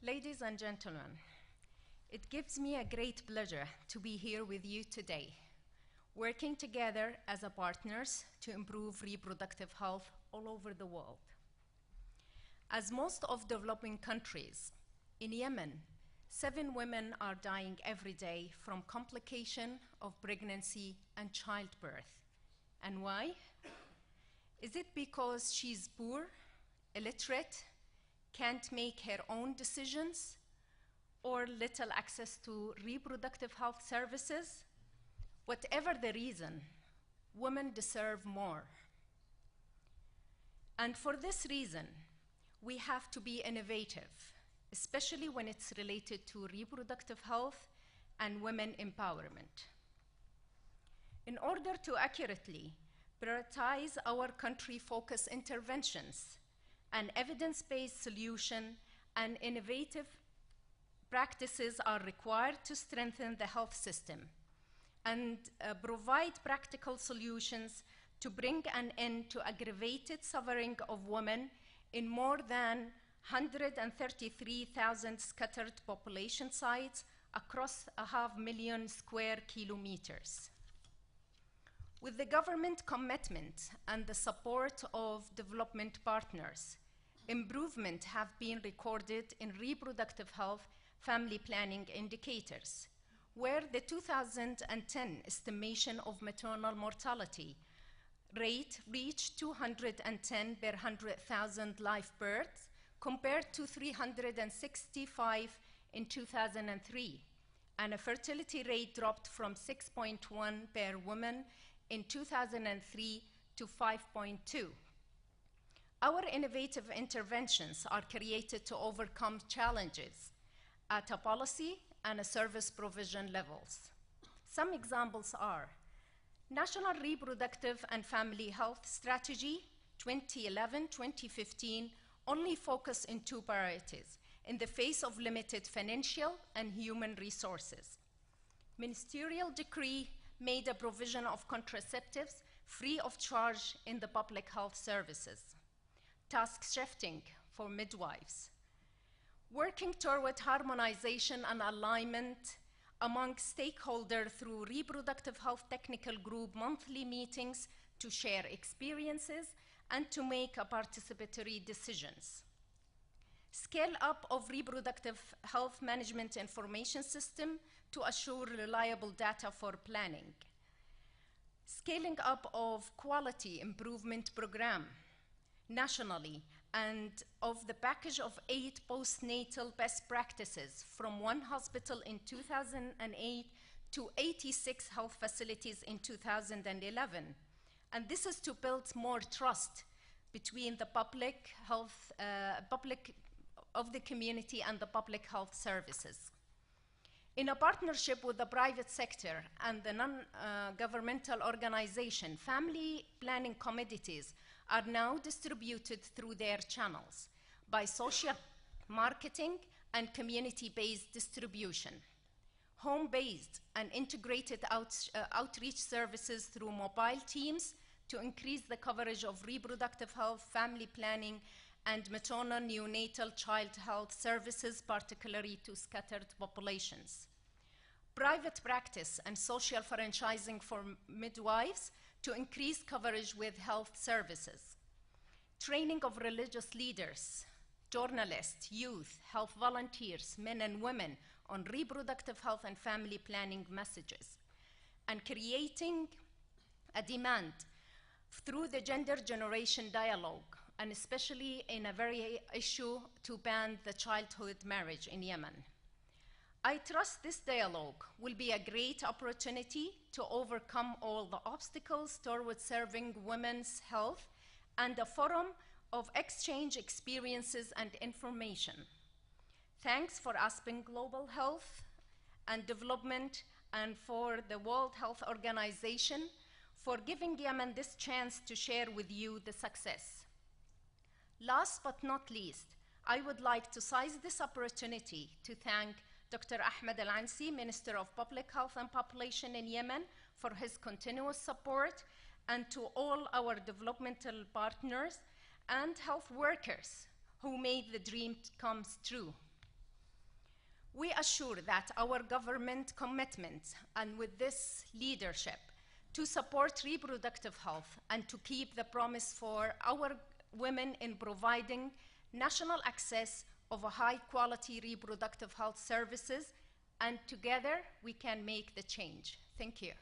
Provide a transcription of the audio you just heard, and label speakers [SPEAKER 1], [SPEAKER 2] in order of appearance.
[SPEAKER 1] Ladies and gentlemen, it gives me a great pleasure to be here with you today, working together as partners to improve reproductive health all over the world. As most of developing countries, in Yemen, 7 women are dying every day from complication of pregnancy and childbirth. And why? Is it because she's poor, illiterate, can't make her own decisions, or little access to reproductive health services? Whatever the reason, women deserve more. And for this reason, we have to be innovative, especially when it's related to reproductive health and women empowerment. In order to accurately prioritize our country-focused interventions, an evidence-based solution and innovative practices are required to strengthen the health system and provide practical solutions to bring an end to aggravated suffering of women in more than 133,000 scattered population sites across 500,000 square kilometers. With the government commitment and the support of development partners, improvement have been recorded in reproductive health family planning indicators, where the 2010 estimation of maternal mortality rate reached 210 per 100,000 live births, compared to 365 in 2003, and a fertility rate dropped from 6.1 per woman in 2003 to 5.2. Our innovative interventions are created to overcome challenges at a policy and a service provision levels. Some examples are National Reproductive and Family Health Strategy 2011-2015 only focus in 2 priorities in the face of limited financial and human resources. Ministerial decree made a provision of contraceptives free of charge in the public health services. Task shifting for midwives. Working toward harmonization and alignment among stakeholders through reproductive health technical group monthly meetings to share experiences and to make participatory decisions. Scale up of reproductive health management information system to assure reliable data for planning. Scaling up of quality improvement program nationally, and of the package of 8 postnatal best practices from 1 hospital in 2008 to 86 health facilities in 2011. And this is to build more trust between the public health, of the community and the public health services. In a partnership with the private sector and the non-governmental organization, family planning commodities are now distributed through their channels by social marketing and community-based distribution, home-based and integrated outreach services through mobile teams to increase the coverage of reproductive health, family planning, and maternal neonatal child health services, particularly to scattered populations. Private practice and social franchising for midwives to increase coverage with health services. Training of religious leaders, journalists, youth, health volunteers, men and women on reproductive health and family planning messages. And creating a demand through the gender generation dialogue, and especially in a very issue to ban the childhood marriage in Yemen. I trust this dialogue will be a great opportunity to overcome all the obstacles towards serving women's health and a forum of exchange experiences and information. Thanks for Aspen Global Health and Development and for the World Health Organization for giving Yemen this chance to share with you the success. Last but not least, I would like to seize this opportunity to thank Dr. Ahmed Al-Ansi, Minister of Public Health and Population in Yemen, for his continuous support, and to all our developmental partners and health workers who made the dream come true. We assure that our government commitment, and with this leadership, to support reproductive health and to keep the promise for our women in providing national access of a high-quality reproductive health services, and together we can make the change. Thank you.